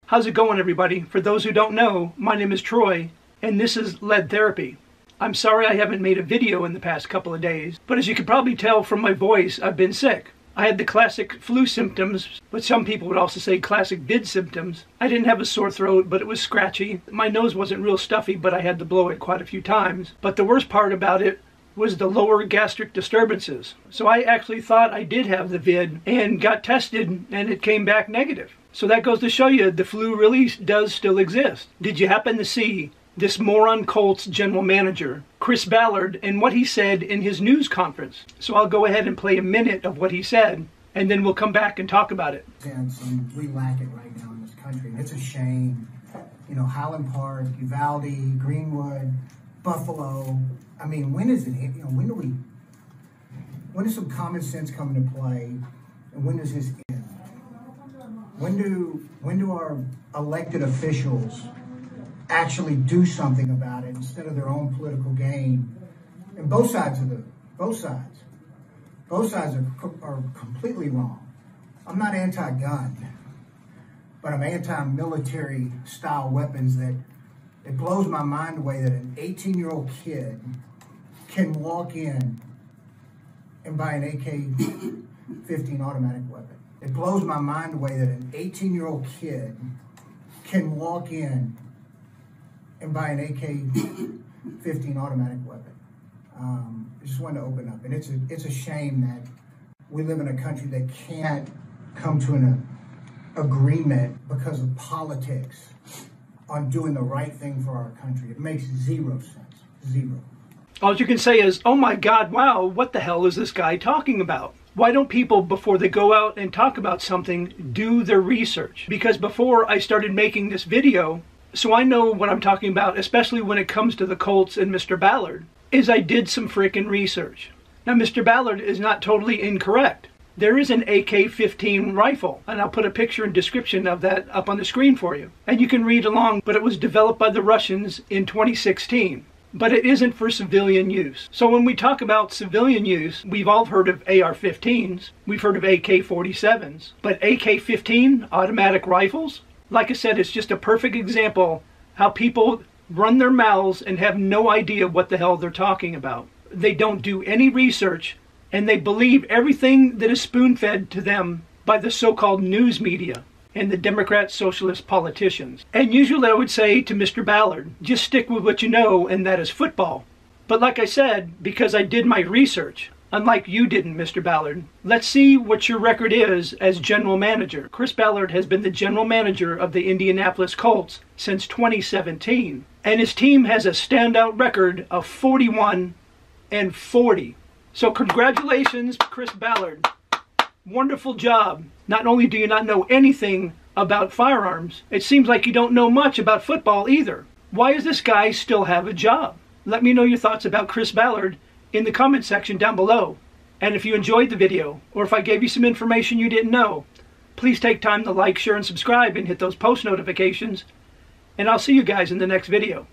How's it going, everybody? For those who don't know, my name is Troy, and this is Lead Therapy. I'm sorry I haven't made a video in the past couple of days, but as you can probably tell from my voice, I've been sick. I had the classic flu symptoms, but some people would also say classic vid symptoms. I didn't have a sore throat, but it was scratchy. My nose wasn't real stuffy, but I had to blow it quite a few times. But the worst part about it was the lower gastric disturbances. So I actually thought I did have the vid and got tested, and it came back negative. So that goes to show you the flu really does still exist. Did you happen to see this moron Colts general manager, Chris Ballard, and what he said in his news conference? So I'll go ahead and play a minute of what he said, and then we'll come back and talk about it. And we lack it right now in this country. It's a shame. You know, Highland Park, Uvalde, Greenwood, Buffalo. I mean, when is it? You know, when does some common sense come into play, and when does this end? When do our elected officials actually do something about it instead of their own political gain? And both sides are completely wrong. I'm not anti-gun, but I'm anti-military style weapons. That it blows my mind away that an 18-year-old kid can walk in and buy an AK-15 automatic weapon. It blows my mind away that an 18-year-old kid can walk in and buy an AK-15 automatic weapon. I just wanted to open up, and it's a shame that we live in a country that can't come to an agreement because of politics on doing the right thing for our country. It makes zero sense. Zero. All you can say is, oh my God, wow, what the hell is this guy talking about? Why don't people, before they go out and talk about something, do their research? Because before I started making this video, so I know what I'm talking about, especially when it comes to the Colts and Mr. Ballard, is I did some freaking research. Now, Mr. Ballard is not totally incorrect. There is an AK-15 rifle, and I'll put a picture and description of that up on the screen for you. And you can read along, but it was developed by the Russians in 2016. But it isn't for civilian use. So when we talk about civilian use, we've all heard of AR-15s, we've heard of AK-47s, but AK-15 automatic rifles? Like I said, it's just a perfect example how people run their mouths and have no idea what the hell they're talking about. They don't do any research, and they believe everything that is spoon-fed to them by the so-called news media and the Democrat socialist politicians. And usually I would say to Mr. Ballard, just stick with what you know, and that is football. But like I said, because I did my research, unlike you didn't, Mr. Ballard, let's see what your record is as general manager. Chris Ballard has been the general manager of the Indianapolis Colts since 2017, and his team has a standout record of 41-40. So congratulations, Chris Ballard. Wonderful job. Not only do you not know anything about firearms, it seems like you don't know much about football either. Why does this guy still have a job? Let me know your thoughts about Chris Ballard in the comment section down below. And if you enjoyed the video, or if I gave you some information you didn't know, please take time to like, share, and subscribe, and hit those post notifications. And I'll see you guys in the next video.